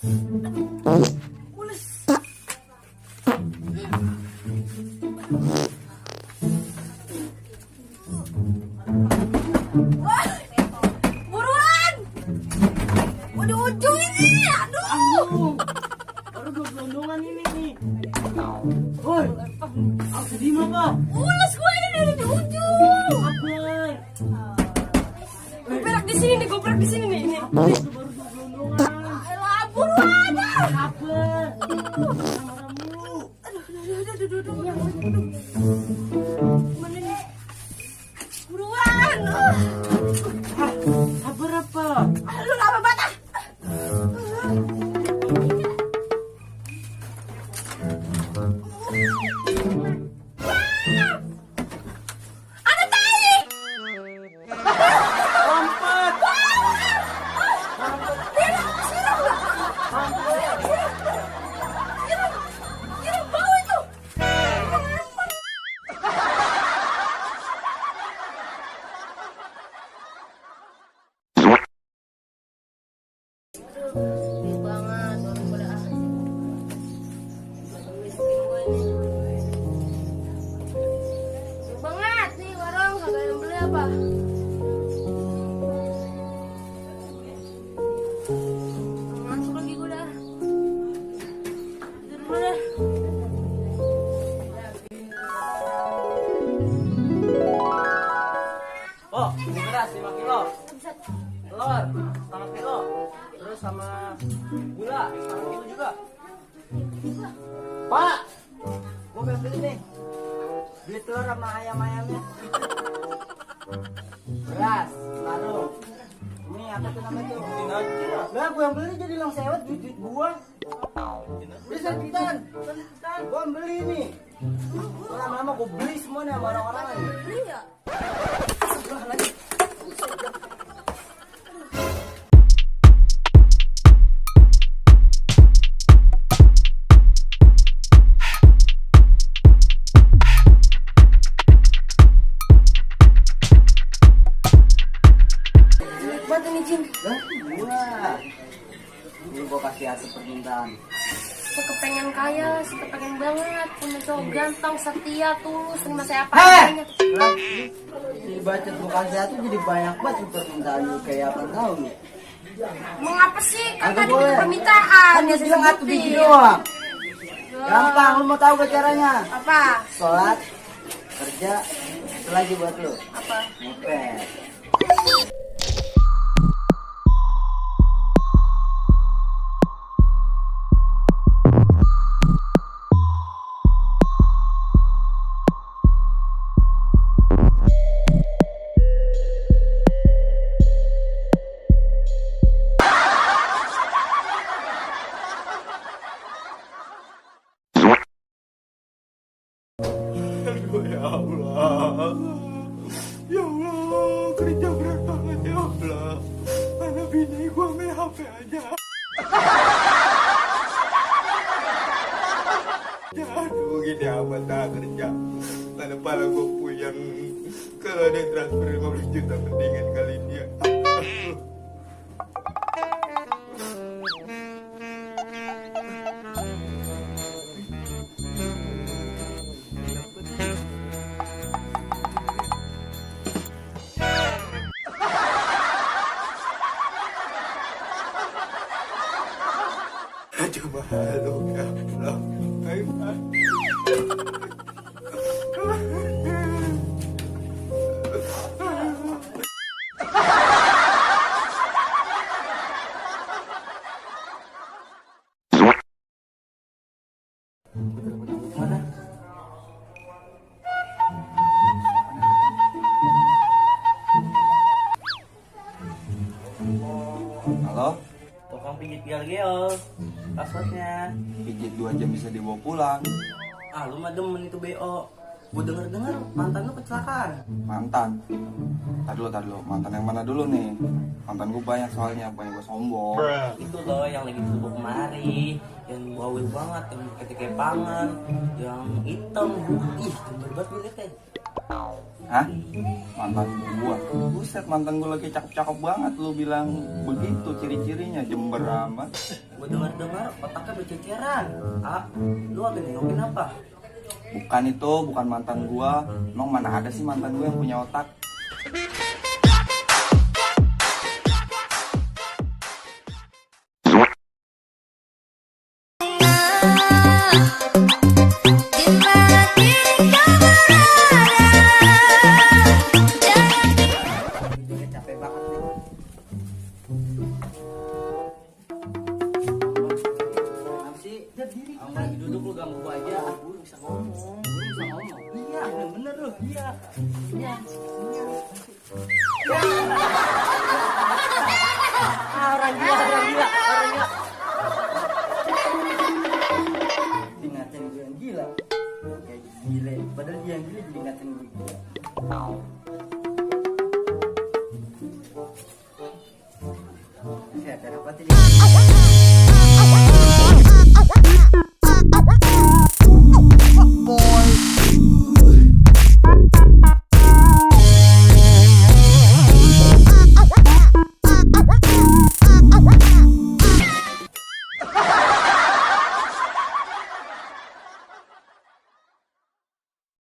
Mules. Wah, buruan. Udah ujung ini. Aduh. Baru gelondongan ini nih. Woi, aku di mana? Mules gue ini dari di ujung. Sabar. Gue berak di sini nih. Ini. Baru gelondongan. Elah, buruan. Sabar. Aduh. Mana nih? Buruan. Sabar apa? Lu lama banget. Ada tali. Lompat. Siram bau itu. Aduh, banget orang pada banget nih warung kagak yang beli apa? Masuk lagi gue dah. Tidur dulu dah. Oh, ini beras 5 kilo. Telur setengah kilo. Terus sama gula setengah kilo juga. Pak, gue pengen beli nih. Beli telur sama ayam-ayamnya. Beras, taruh. Ini apa tuh namanya tuh? Lah, gue yang beli jadi lang sewet duit gua. Beli serpitan. Gue yang beli nih. Lama-lama gue beli semua nih sama orang-orang nih. Beli ya? Sebelah lagi. Buat ini Jin. Lah, gua. Ini gua kasih hasil permintaan. Saya kepengen kaya, saya kepengen banget punya cowok ganteng, setia, tulus, terima saya apa Heh! adanya. Lah, si bacot gua kasih hasil jadi banyak banget permintaan lu kayak apa tahu lu. Mau ngapa sih? Kan Agak tadi boleh. punya permintaan Kan ya dia saya bilang atuh sebutin. biji doang. Gampang, lu mau tahu gak caranya? Apa? Sholat, kerja, itu lagi buat lu. Apa? Ngepet. Aduh, ya Allah, ya Allah, kerja berat banget ya Allah. Mana bini gua main HP aja. Aduh, gini amat dah kerja. Mana pala gua puyeng. Kalau ada yang transfer 15 juta mendingan kali ini ya. Aduh, malu ya Allah. Halo, Tukang pijit Galgeo, passwordnya. pijit 2 jam bisa dibawa pulang. Ah, lu mah demen itu BO. Gue denger mantan lu kecelakaan. Mantan. Tar dulu. Mantan yang mana dulu nih? Mantan gue banyak soalnya, banyak gue sombong. Itu loh yang lagi duduk kemari, yang bawel banget, yang kayak pangan, yang hitam, putih, gembar banget gue liatnya. Hah? Mantan gua? Buset, mantan gua lagi cakep-cakep banget. Lu bilang begitu ciri-cirinya, jember amat. Gue dengar otaknya berceceran. Ah, lu agak nengokin apa? Bukan itu, bukan mantan gua. Emang mana ada sih mantan gua yang punya otak? Gue capek banget nih. Apa sih? Udah diri. Kamu lagi duduk lu ganggu gua aja. Aku bisa ngomong. Iya, bener lu. Iya. Iya. Orang gila. Dia ngatain gue yang gila. Kayak gile. Padahal dia yang gila jadi ngatain gue gila. Saya ada apa tadi?